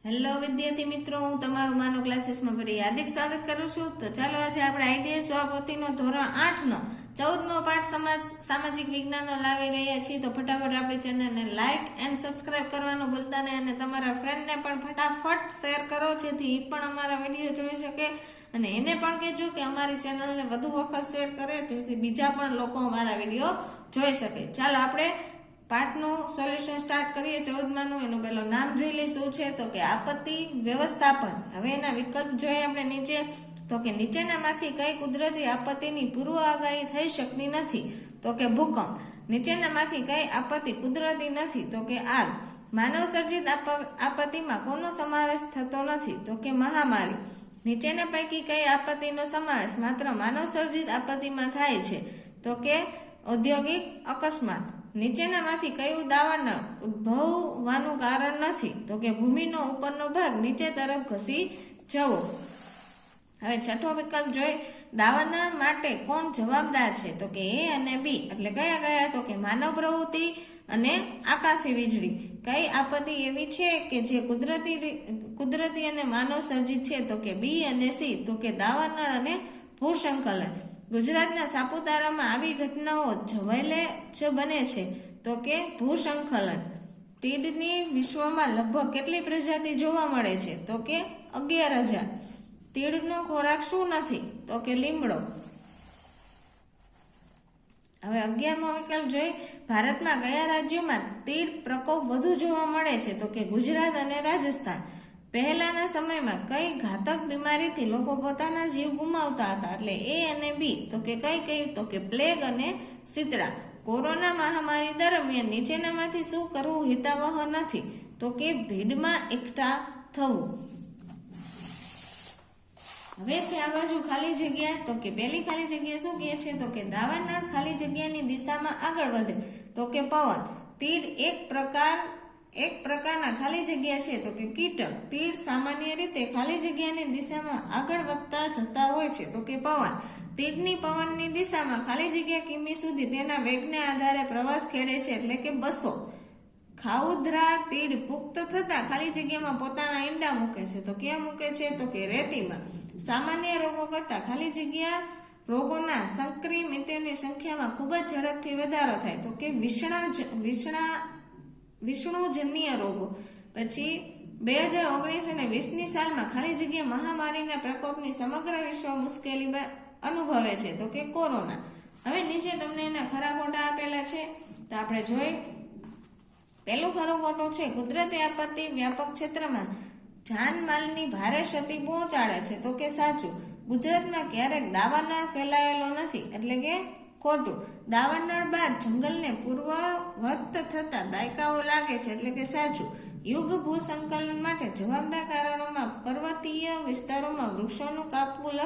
Hello વિદ્યાર્થી મિત્રો, હું તમારું માનો ક્લાસીસમાં ફરી હાર્દિક સ્વાગત કરું છું. તો ચાલો આજે આપણે આઈડીએસ સ્વપોથીનો ધોરણ 8નો 14મો પાઠ સામાજિક વિજ્ઞાનનો લાવી રહ્યા છીએ. તો ફટાફટ આપણી ચેનલને લાઈક એન્ડ સબસ્ક્રાઇબ કરવાનું ભૂલતા નહીં અને તમારા ફ્રેન્ડને પણ ફટાફટ શેર કરો જેથી એ પણ અમારા વિડીયો જોઈ શકે અને એને પણ કહેજો કે અમારી ચેનલને વધુ વખત શેર કરે જેથી બીજા પણ લોકો અમારા વિડીયો જોઈ શકે. ચાલો આપણે પાઠનું સોલ્યુશન સ્ટાર્ટ કરીએ. 14માનું એનું પહેલું નામ જોઈ લઈએ શું છે તો કે આપત્તિ વ્યવસ્થાપન. હવે એના વિકલ્પ જોઈએ આપણે નીચે તો કે નીચેનામાંથી કઈ કુદરતી આપત્તિની પૂર્વ આગાહી થઈ શકતી નથી તો કે ભૂકંપ. નીચેનામાંથી કઈ આપત્તિ કુદરતી નથી તો કે આગ. માનવ સર્જિત આપત્તિમાં કોનો સમાવેશ થતો નથી તો કે મહામારી. નીચેના પૈકી કઈ આપત્તિનો સમાવેશ માત્ર માનવ સર્જિત આપત્તિમાં થાય છે તો કે ઔદ્યોગિક અકસ્માત. નીચેનામાંથી કયું દાવાનળ ઉદ્ભવવાનું કારણ નથી તો કે ભૂમિનો ઉપરનો ભાગ નીચે તરફ ઘસી જવો. હવે છઠ્ઠો વિકલ્પ જોઈ દાવાનળ માટે કોણ જવાબદાર છે તો કે એ અને બી. એટલે કયા કયા તો કે માનવ પ્રવૃત્તિ અને આકાશી વીજળી. કઈ આપત્તિ એવી છે કે જે કુદરતી અને માનવ સર્જિત છે તો કે બી અને સી. તો કે દાવાનળ અને ભૂસંકલન. ગુજરાતના સાપુતારામાં આવી ઘટનાઓ જવાલે જ બને છે તો કે ભૂસંકલન. તીડની વિશ્વમાં લગભગ કેટલી પ્રજાતિ જોવા મળે છે તો કે 11,000. તીડનો ખોરાક શું નથી તો કે લીમડો. હવે 11મો વિકલ્પ જોઈ ભારતમાં કયા રાજ્યોમાં તીડ પ્રકોપ વધુ જોવા મળે છે તો કે ગુજરાત અને રાજસ્થાન. પહેલાના સમયમાં કઈ ઘાતક બીમારીથી લોકો પોતાના જીવ ગુમાવતા હતા એટલે એ અને બી. તો કે કઈ તો કે પ્લેગ અને શીતળા. કોરોના મહામારી દરમિયાન નીચેનામાંથી શું કરવું હિતાવહ નથી તો કે ભીડમાં એકઠા થવું. હવે છે આ બાજુ ખાલી જગ્યા તો કે પહેલી ખાલી જગ્યા શું કહે છે તો કે દાવાનળ ખાલી જગ્યાની દિશામાં આગળ વધે તો કે પવન. તીડ એક પ્રકારના ખાલી જગ્યા છે તો કે કીટક. તીડ સામાન્ય રીતે ખાલી જગ્યાની દિશામાં આગળ વધતા જતા હોય છે તો કે પવન. તીડની પવનની દિશામાં ખાલી જગ્યા કિમી સુધી તેના વેગને આધારે પ્રવાસ ખેડે છે એટલે કે 200. ખાઉધરા તીડ પુખ્ત થતા ખાલી જગ્યામાં પોતાના ઈંડા મૂકે છે તો ક્યાં મૂકે છે તો કે રેતીમાં. સામાન્ય રોગો કરતા ખાલી જગ્યા રોગોના સંક્રમિતોની સંખ્યામાં ખૂબ જ ઝડપથી વધારો થાય તો કે વિષ્ણુજન્ય રોગો. પછી 2019 અને 20ની સાલમાં ખાલી જગ્યા મહામારીના પ્રકોપની સમગ્ર વિશ્વ મુશ્કેલી અનુભવે છે તો કે કોરોના. હવે નીચે તમને એના ખરા ખોટા આપેલા છે તો આપણે જોઈ. પહેલું ખરું ખોટું છે કુદરતી આપત્તિ વ્યાપક ક્ષેત્રમાં જાનમાલની ભારે ક્ષતિ પહોંચાડે છે તો કે સાચું. ગુજરાતમાં ક્યારેક દાવાનળ ફેલાયેલો નથી એટલે કે ખોટું. દાવાનળ બાદ જંગલને પૂર્વવત થતા દાયકાઓ લાગે છે એટલે કે સાચું. યુગ ભૂસંકલન માટે જવાબદાર કારણોમાં પર્વતીય વિસ્તારોમાં વૃક્ષોનું કાપવું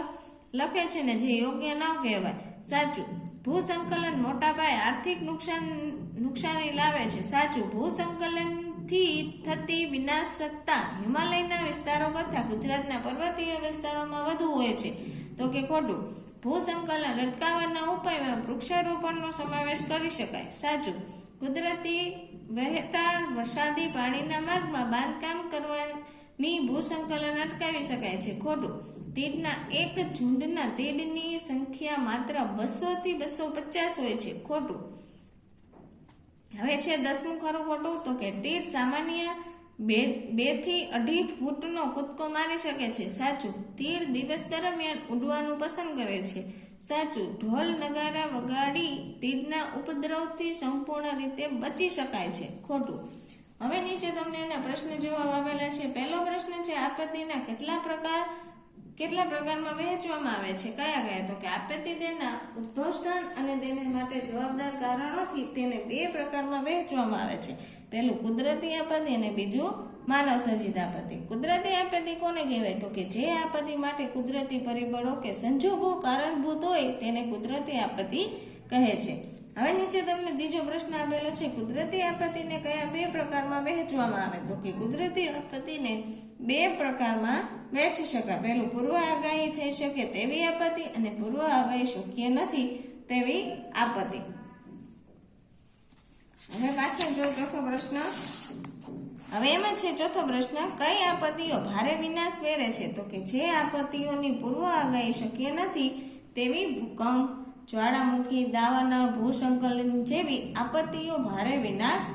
લખે છે ને જે યોગ્ય ન કહેવાય સાચું. ભૂસંકલન મોટા પાયે આર્થિક નુકસાની લાવે છે સાચું. ભૂસંકલનથી થતી વિનાશકતા હિમાલયના વિસ્તારો કરતાં ગુજરાતના પર્વતીય વિસ્તારોમાં વધુ હોય છે તો કે ખોટું. ભૂસંકલન અટકાવવાના ઉપાયમાં વૃક્ષારોપણનો સમાવેશ કરી શકાય સાચું. કુદરતી વહેતા વરસાદી પાણીના માર્ગમાં બાંધકામ કરવાની ભૂસંકલન અટકાવી શકાય છે ખોટું. તીડના એક ઝુંડના તીડની સંખ્યા માત્ર 200 થી 250 હોય છે ખોટું. હવે છે 10મું ખરું ખોટું તો કે તીડ સામાન્ય 2 થી 2.5 ફૂટનો કૂદકો મારી શકે છે સાચું. તીડ દિવસ દરમિયાન ઉડવાનું પસંદ કરે છે સાચું. ઢોલ નગારા વગાડી તીડના ઉપદ્રવથી સંપૂર્ણ રીતે બચી શકાય છે ખોટું. હવે નીચે તમને એના પ્રશ્ન જવાબ આવેલા છે. પહેલો પ્રશ્ન છે આપત્તિના કેટલા પ્રકારમાં વહેંચવામાં આવે છે કયા તો કે આપત્તિ તેના ઉદ્ભવસ્થાન અને તેને માટે જવાબદાર કારણોથી તેને 2 પ્રકારમાં વહેંચવામાં આવે છે. પહેલું કુદરતી આપત્તિ અને બીજું માનવ સર્જિત આપત્તિ. કુદરતી આપત્તિ કોને કહેવાય તો કે જે આપત્તિ માટે કુદરતી પરિબળો કે સંજોગો કારણભૂત હોય તેને કુદરતી આપત્તિ કહે છે. હવે નીચે તમને બીજો પ્રશ્ન આપેલો છે કુદરતી આપત્તિને કયા 2 પ્રકારમાં વહેંચવામાં આવે તો કે કુદરતી આપત્તિને 2 પ્રકારમાં વહેંચી શકાય. પહેલું પૂર્વ આગાહી થઈ શકે તેવી આપત્તિ અને પૂર્વ આગાહી શક્ય નથી તેવી આપત્તિ. હવે પાછળ જો ચોથો પ્રશ્ન હવે એમાં છે ચોથો પ્રશ્ન, કઈ આપત્તિઓ ભારે વિનાશ વેરે છે? તો કે જે આપત્તિઓની પૂર્વ આગાહી શક્ય નથી તેવી ભૂકંપ, જ્વાળામુખી, દાવાનળ, ભૂસંકલન જેવી આપત્તિઓ ભારે વિનાશ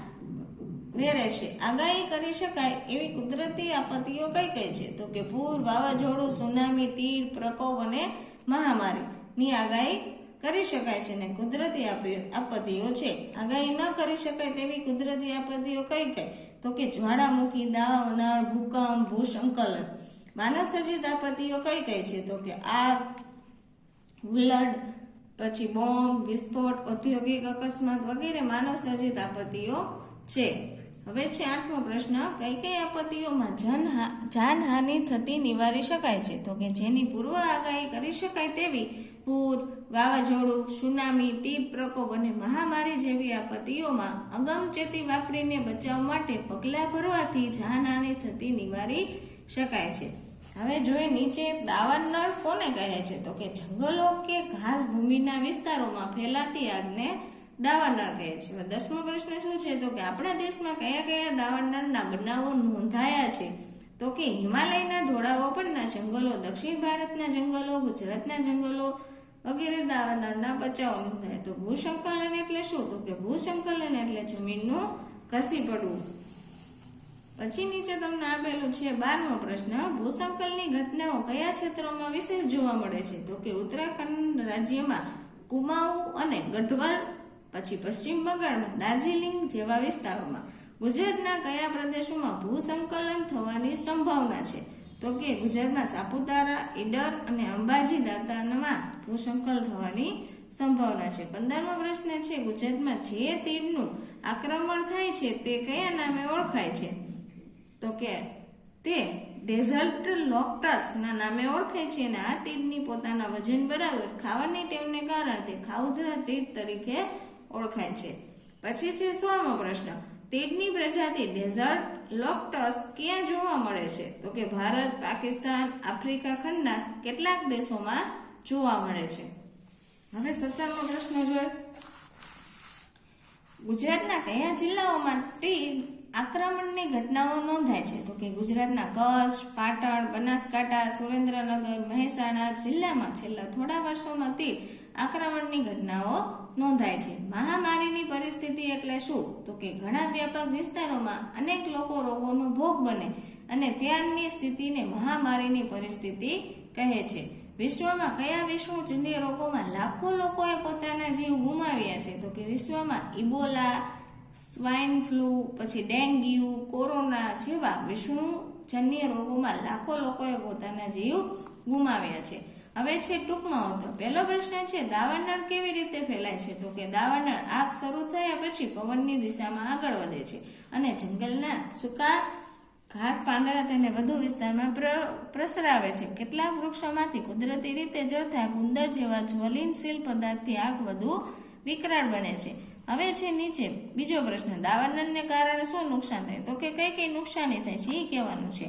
વેરે છે. આગાહી કરી શકાય એવી કુદરતી આપત્તિઓ કઈ કઈ છે? તો કે પૂર, વાવાઝોડું, સુનામી, તીડ, પ્રકોપ અને મહામારી ની આગાહી કરી શકાય છે ને કુદરતી આપત્તિઓ છે. આગાહી ન કરી શકાય તેવી કુદરતી આપત્તિઓ કઈ કઈ? તો કે જ્વાળામુખી, દાવાનળ, ભૂકંપ, ભૂસંકલન. માનવ સર્જિત આપત્તિઓ કઈ કઈ છે? તો કે આગ, ફ્લડ, પછી બોમ્બ, વિસ્ફોટ, ઔદ્યોગિક અકસ્માત વગેરે માનવ સર્જિત આપત્તિઓ છે. હવે છે આઠમો પ્રશ્ન, કઈ કઈ આપત્તિઓમાં જાનહાનિ થતી નિવારી શકાય છે? તો કે જેની પૂર્વ આગાહી કરી શકાય તેવી પૂર, વાવાઝોડું, સુનામી, તીડ, પ્રકોપ અને મહામારી જેવી આપત્તિઓમાં અગમચેતી વાપરીને બચાવ માટે પગલાં ભરવાથી જાનહાનિ થતી નિવારી શકાય છે. હવે જોઈએ નીચે દાવાનળ કોને કહે છે? તો કે જંગલો કે ઘાસ ભૂમિના વિસ્તારોમાં ફેલાતી આગને દાવાનળ કહે છે. 10મો પ્રશ્ન શું છે? તો કે આપણા દેશમાં કયા કયા દાવાનળના બનાવો નોંધાયા છે? તો કે હિમાલયના ઢોળાવો પરના જંગલો, દક્ષિણ ભારતના જંગલો, ગુજરાતના જંગલો વગેરે દાવાનળના બચાવો નોંધાયા. તો ભૂસંકલન એટલે શું? તો કે ભૂસંકલન એટલે જમીનનું ઘસી પડવું. પછી નીચે તમને આપેલું છે 12મો પ્રશ્ન, ભૂસંકલનની ઘટનાઓ કયા ક્ષેત્રોમાં વિશેષ જોવા મળે છે? તો કે ઉત્તરાખંડ રાજ્યમાં કુમાઉ અને ગઢવાલ, પછી પશ્ચિમ બંગાળમાં દાર્જિલિંગ જેવા વિસ્તારોમાં. ગુજરાતના કયા પ્રદેશોમાં ભૂસંકલન થવાની સંભાવના છે? તો કે ગુજરાતમાં સાપુતારા, ઈડર અને અંબાજી દાંતામાં ભૂસંકલન થવાની સંભાવના છે. 15મો પ્રશ્ન છે, ગુજરાતમાં જે તીડનું આક્રમણ થાય છે તે કયા નામે ઓળખાય છે? તો કે તે ડેઝર્ટ લોક્ટસ ના નામે ઓળખાય છે અને આ તીડની પોતાના વજન બરાબર ખાવાની ટેવને કારણે તે ખાઉધરા તીડ તરીકે ઓળખાય છે. પછી છે 16મો પ્રશ્ન, તીડની પ્રજાતિ ડેઝર્ટ લોક્ટસ ક્યાં જોવા મળે છે? તો કે ભારત, પાકિસ્તાન, આફ્રિકા ખંડના કેટલાક દેશોમાં જોવા મળે છે. હવે 17મો પ્રશ્ન જોઈએ, ગુજરાતના કયા જિલ્લાઓમાં તીડ આક્રમણની ઘટનાઓ નોંધાય છે? તો કે ગુજરાતના કચ્છ, પાટણ, બનાસકાંઠા, સુરેન્દ્રનગર, મહેસાણા જિલ્લામાં છેલ્લા થોડા વર્ષોમાં તીડ આક્રમણની ઘટનાઓ નોંધાય છે. મહામારીની પરિસ્થિતિ એટલે શું? તો કે ઘણા વ્યાપક વિસ્તારોમાં અનેક લોકો રોગોનો ભોગ બને અને ત્યારની સ્થિતિને મહામારીની પરિસ્થિતિ કહે છે. વિશ્વમાં કયા વિષમજન્ય રોગોમાં લાખો લોકોએ પોતાના જીવ ગુમાવ્યા છે? તો કે વિશ્વમાં ઇબોલા, સ્વાઇન ફ્લૂ, પછી ડેન્ગ્યુ, કોરોના જેવા વિષમજન્ય રોગોમાં લાખો લોકોએ પોતાના જીવ ગુમાવ્યા છે. હવે છે ટૂંકમાં તો પહેલો પ્રશ્ન છે, દાવાનળ કેવી રીતે ફેલાય છે? તો કે દાવાનળ આગ શરૂ થયા પછી પવનની દિશામાં આગળ વધે છે અને જંગલના સૂકા ઘાસ પાંદડા તેને વધુ વિસ્તારમાં પ્રસરાવે છે. કેટલાક વૃક્ષોમાંથી કુદરતી રીતે જળતા ગુંદર જેવા જ્વલનશીલ પદાર્થથી આગ વધુ વિકરાળ બને છે. હવે છે નીચે બીજો પ્રશ્ન, દાવાનળને કારણે શું નુકસાન થાય? તો કે કઈ કઈ નુકસાની થાય છે એ કહેવાનું છે.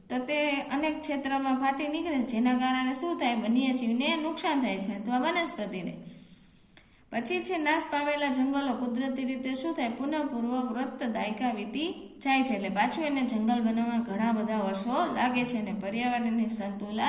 તો તે અનેક ક્ષેત્રમાં ફાટી નીકળે છે જેના કારણે શું થાય? વન્યજીવને નુકસાન થાય છે અથવા વનસ્પતિને. પછી છે નાશ પામેલા જંગલો કુદરતી રીતે શું થાય? પુનઃપૂર્વવૃત્ત દાયકા વીતી જાય છે એટલે પાછું એને જંગલ બનાવવામાં ઘણા બધા વર્ષો લાગે છે અને પર્યાવરણની સંતુલન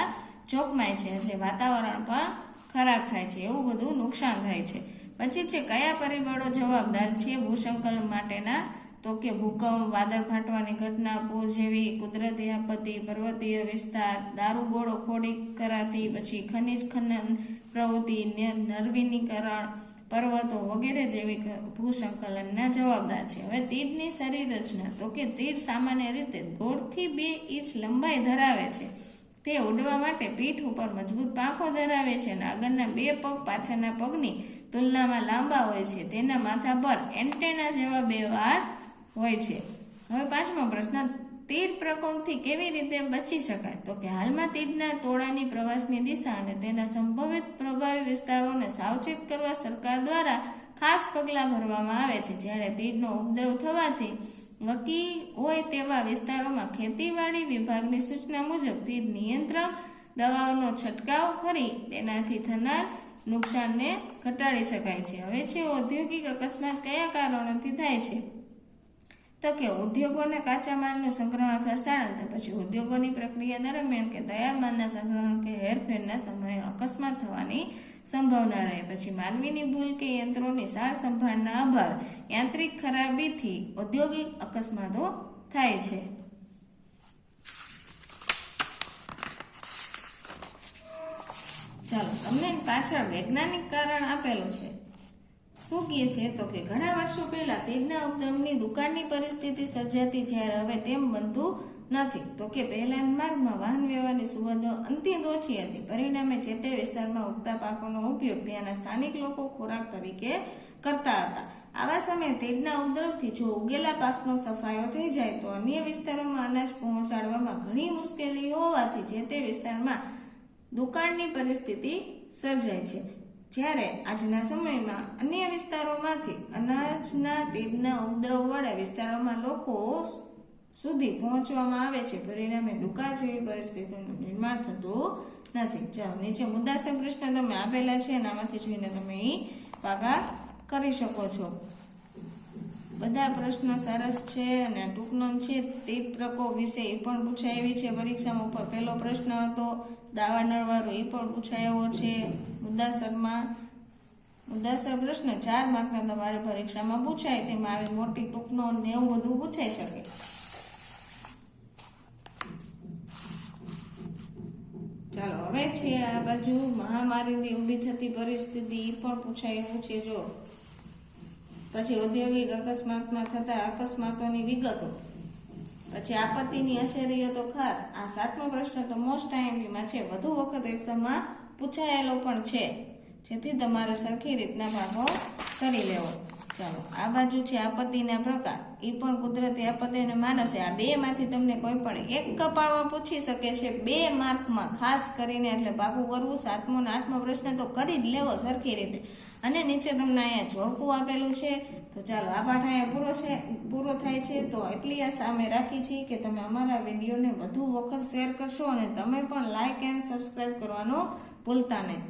જોખમાય છે એટલે વાતાવરણ પણ ખરાબ થાય છે, એવું બધું નુકસાન થાય છે. પછી છે કયા પરિબળો જવાબદાર છે ભૂસંકલન માટેના? તો કે ભૂકંપ, વાદળ ફાટવાની ઘટના, પૂર જેવી કુદરતી આપત્તિ, પર્વતીય વિસ્તાર, દારૂગોળો ખોડી કરાતી, પછી ખનિજ ખનન પ્રવૃત્તિ, નવીનીકરણ, પર્વતો વગેરે જેવી ભૂસંકલનના જવાબદાર છે. હવે તીડની શરીર રચના, તો કે તીડ સામાન્ય રીતે 1.5 થી 2 ઇંચ લંબાઈ ધરાવે છે. તે ઉડવા માટે પીઠ ઉપર મજબૂત પાંખો ધરાવે છે અને આગળના 2 પગ પાછળના પગની તુલનામાં લાંબા હોય છે. તેના માથા પર એન્ટેના જેવા 2 વાળ હોય છે. હવે 5મો પ્રશ્ન, તીડ પ્રકોપથી કેવી રીતે બચી શકાય? તો કે હાલમાં તીડના ટોળાની પ્રવાસની દિશા અને તેના સંભવિત પ્રભાવી વિસ્તારોને સાવચેત કરવા સરકાર દ્વારા ખાસ પગલાં ભરવામાં આવે છે. જ્યારે તીડનો ઉપદ્રવ થવાથી વકી હોય તેવા વિસ્તારોમાં ખેતીવાડી વિભાગની સૂચના મુજબ તીડ નિયંત્રક દવાઓનો છંટકાવ કરી તેનાથી થનાર નુકસાનને ઘટાડી શકાય છે. હવે છે ઔદ્યોગિક અકસ્માત કયા કારણોથી થાય છે? તો કે ઉદ્યોગોને કાચા માલનું સંગ્રહણ અથવા સ્થળાંતર, પછી ઉદ્યોગોની પ્રક્રિયા દરમિયાન કે તૈયાર માલના સંગ્રહણ કે હેરફેરના સમયે અકસ્માત થવાની સંભાવના રહે, પછી માનવીની ભૂલ કે યંત્રોની સાર સંભાળના અભાવ, યાંત્રિક ખરાબીથી ઔદ્યોગિક અકસ્માતો થાય છે. ચાલો, તમને પાછળ વૈજ્ઞાનિક કારણ આપેલું છે. શું કહે છે તો કે ઘણા વર્ષો પહેલા તીડના ઉપદ્રવની દુકાળની પરિસ્થિતિ સર્જાતી, જ્યારે હવે તેમ બનતું નથી. તો કે પહેલાના માર્ગમાં વાહન વ્યવહારની સુવિધાઓ અત્યંત ઓછી હતી, પરિણામે જે તે વિસ્તારમાં ઉગતા પાકોનો ઉપયોગ ત્યાંના સ્થાનિક લોકો ખોરાક તરીકે કરતા હતા. આવા સમયે તીડના ઉપદ્રવથી જો ઉગેલા પાકનો સફાયો થઈ જાય તો અન્ય વિસ્તારોમાં અનાજ પહોંચાડવામાં ઘણી મુશ્કેલીઓ હોવાથી જે તે વિસ્તારમાં દુકાળની પરિસ્થિતિ સર્જાય છે. જ્યારે આજના સમયમાં અન્ય વિસ્તારોમાંથી અનાજના તીડના ઉપદ્રવ વડે વિસ્તારોમાં લોકો સુધી પહોંચવામાં આવે છે, પરિણામે દુકાળ જેવી પરિસ્થિતિનું નિર્માણ થતું નથી. ચાલો, નીચે મુદ્દાસર પ્રશ્ન તમે આપેલા છે અને આમાંથી જોઈને તમે ભાગા કરી શકો છો. બધા પ્રશ્નો સરસ છે અને ટૂંકનો છે. તીડ પ્રકોપ વિશે એ પણ પૂછાયેલી છે પરીક્ષામાં. ઉપર પહેલો પ્રશ્ન હતો દાવા નળવાળો, એ પણ પૂછાયો છે મુદ્દાસર પ્રશ્ન 4 માર્કના તમારે પરીક્ષામાં પૂછાય. તેમાં આવી મોટી ટૂંકનો ને એવું બધું પૂછાઈ શકે. ચાલો, હવે છે આ બાજુ મહામારીની ઊભી થતી પરિસ્થિતિ, એ પણ પૂછાય એવું છે. જો પછી ઔદ્યોગિક અકસ્માતમાં થતા અકસ્માતોની વિગતો, પછી આપત્તિની અસરિયતો ખાસ. આ 7મો પ્રશ્ન તો મોસ્ટ આઈએમપીમાં છે, વધુ વખત એક્ઝામમાં પૂછાયેલો પણ છે, જેથી તમારે સરખી રીતના ભાગો કરી લેવો. ચાલો, આ બાજુ છે આપત્તિના પ્રકાર, એ પણ કુદરતી આપત્તિ અને માનવ છે. આ બે માંથી તમને કોઈ પણ એક કપાળમાં પૂછી શકે છે 2 માર્કમાં ખાસ કરીને, એટલે પાકું કરવું. 7મો અને 8મો પ્રશ્ન તો કરી જ લેવો સરખી રીતે. અને નીચે તમને અહીંયા જોડકું આપેલું છે. તો ચાલો, આ પાઠ અહીંયા પૂરો થાય છે. તો એટલી આ સામે રાખી છે કે તમે અમારા વિડીયોને વધુ વખત શેર કરશો અને તમે પણ લાઇક એન્ડ સબસ્ક્રાઇબ કરવાનું ભૂલતા નહીં.